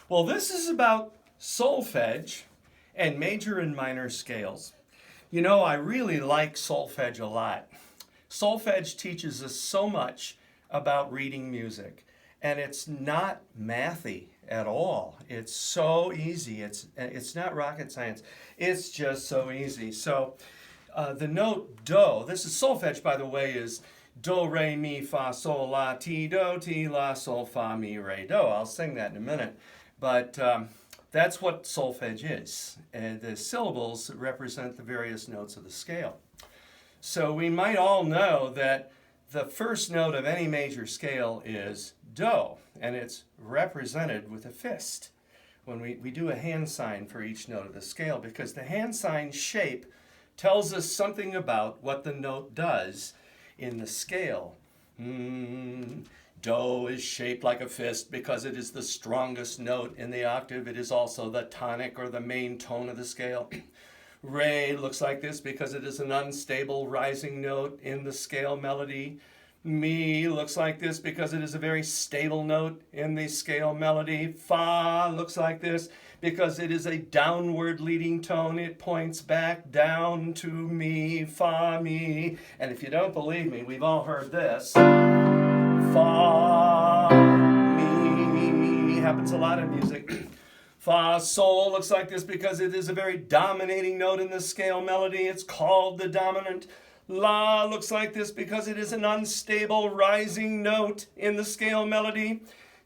Well, this is about solfege and major and minor scales. You know, I really like solfege a lot. Solfege teaches us so much about reading music, and it's not mathy at all. It's so easy. It's not rocket science. It's just so easy. So the note do, this is solfege, by the way, is do, re, mi, fa, sol, la, ti, do, ti, la, sol, fa, mi, re, do. I'll sing that in a minute. But that's what solfege is. And the syllables represent the various notes of the scale. So we might all know that the first note of any major scale is do, and it's represented with a fist when we do a hand sign for each note of the scale, because the hand sign shape tells us something about what the note does in the scale. Do is shaped like a fist because it is the strongest note in the octave. It is also the tonic or the main tone of the scale. Re looks like this because it is an unstable rising note in the scale melody. Mi looks like this because it is a very stable note in the scale melody. Fa looks like this because it is a downward leading tone. It points back down to mi, fa, mi. And if you don't believe me, we've all heard this. Fa, mi, happens a lot in music. Fa, sol looks like this because it is a very dominating note in the scale melody. It's called the dominant. La looks like this because it is an unstable rising note in the scale melody.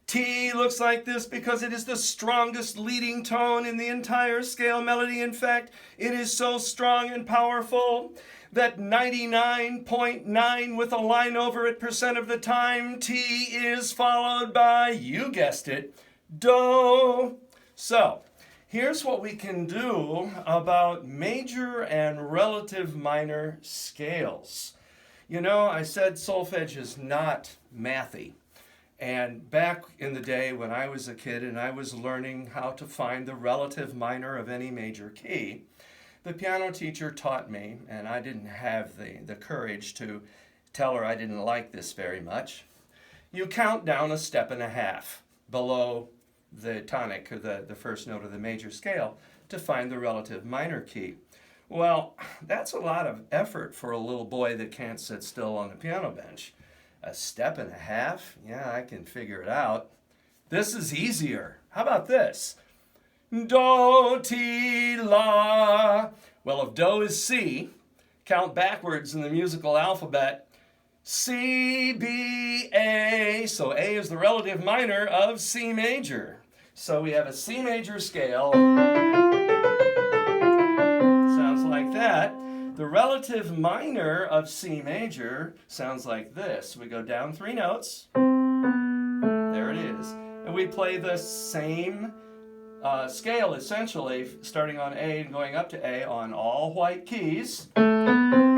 Ti looks like this because it is the strongest leading tone in the entire scale melody. In fact, it is so strong and powerful that 99.9 with a line over it % of the time, T is followed by, you guessed it, do. So, here's what we can do about major and relative minor scales. You know, I said solfege is not mathy. And back in the day when I was a kid and I was learning how to find the relative minor of any major key, the piano teacher taught me, and I didn't have the courage to tell her I didn't like this very much. You count down a step and a half below the tonic, or the first note of the major scale, to find the relative minor key. Well, that's a lot of effort for a little boy that can't sit still on the piano bench. A step and a half? Yeah, I can figure it out. This is easier. How about this? Do, ti, la. Well, if do is C, count backwards in the musical alphabet. C, B, A. So A is the relative minor of C major. So we have a C major scale. Sounds like that. The relative minor of C major sounds like this. We go down 3 notes. There it is. And we play the same scale, essentially, starting on A and going up to A on all white keys. And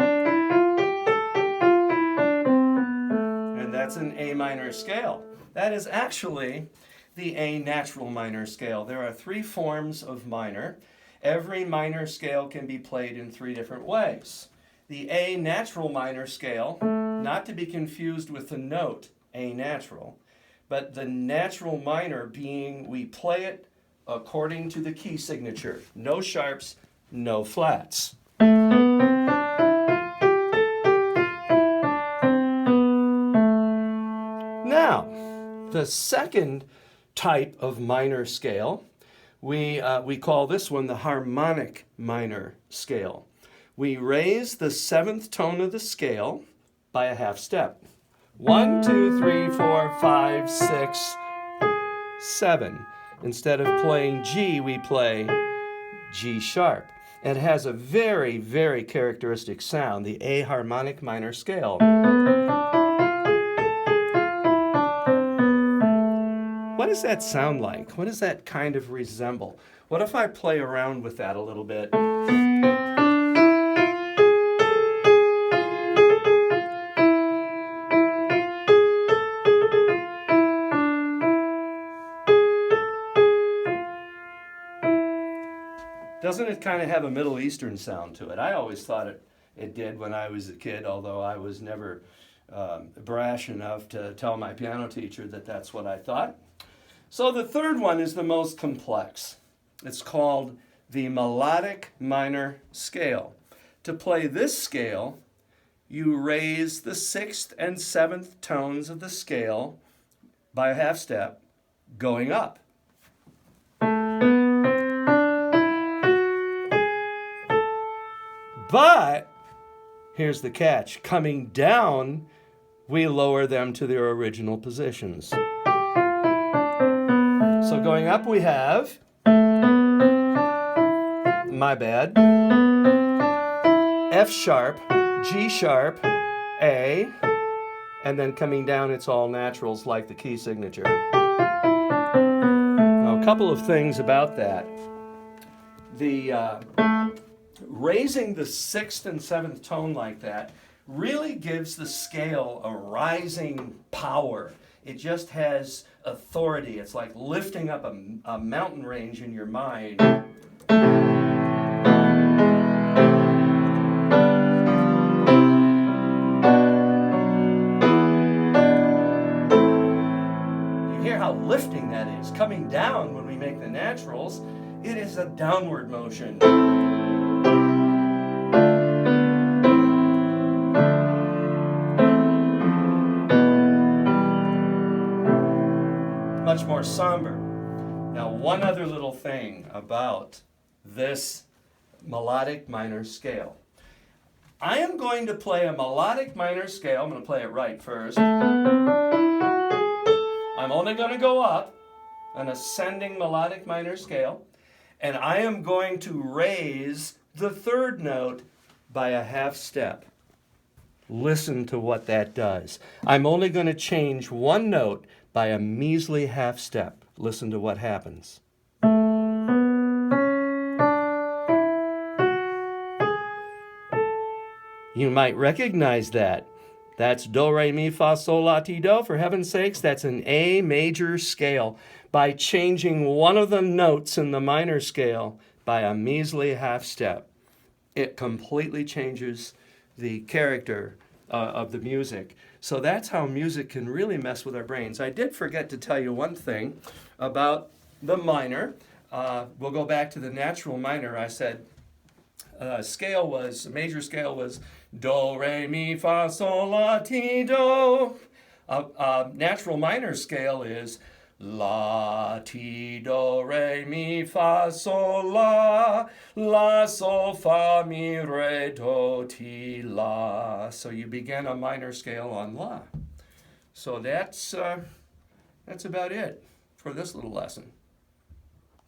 that's an A minor scale. That is actually the A natural minor scale. There are 3 forms of minor. Every minor scale can be played in 3 different ways. The A natural minor scale, not to be confused with the note A natural, but the natural minor being we play it according to the key signature. No sharps, no flats. Now, the second type of minor scale, we call this one the harmonic minor scale. We raise the 7th tone of the scale by a half step. 1, 2, 3, 4, 5, 6, 7. Instead of playing G, we play G sharp. It has a very, very characteristic sound, the A harmonic minor scale. What does that sound like? What does that kind of resemble? What if I play around with that a little bit? Doesn't it kind of have a Middle Eastern sound to it? I always thought it did when I was a kid, although I was never brash enough to tell my piano teacher that that's what I thought. So the third one is the most complex. It's called the melodic minor scale. To play this scale, you raise the 6th and 7th tones of the scale by a half step, going up. But here's the catch. Coming down, we lower them to their original positions. So going up we have, my bad, F sharp, G sharp, A, and then coming down it's all naturals like the key signature. Now a couple of things about that. The raising the 6th and 7th tone like that really gives the scale a rising power. It just has authority. It's like lifting up a mountain range in your mind. You hear how lifting that is. Coming down when we make the naturals, it is a downward motion. Much more somber. Now, one other little thing about this melodic minor scale. I am going to play a melodic minor scale. I'm going to play it right first. I'm only going to go up an ascending melodic minor scale, and I am going to raise the 3rd note by a half step. Listen to what that does. I'm only going to change one note by a measly half step. Listen to what happens. You might recognize that. That's do, re, mi, fa, sol, la, ti, do. For heaven's sakes, that's an A major scale. By changing one of the notes in the minor scale by a measly half step, it completely changes the character of the music. So that's how music can really mess with our brains. I did forget to tell you one thing about the minor. We'll go back to the natural minor. I said major scale was do, re, mi, fa, sol, la, ti, do. Natural minor scale is la, ti, do, re, mi, fa, sol, la, sol, fa, mi, re, do, ti, la. So you begin a minor scale on la. So that's about it for this little lesson.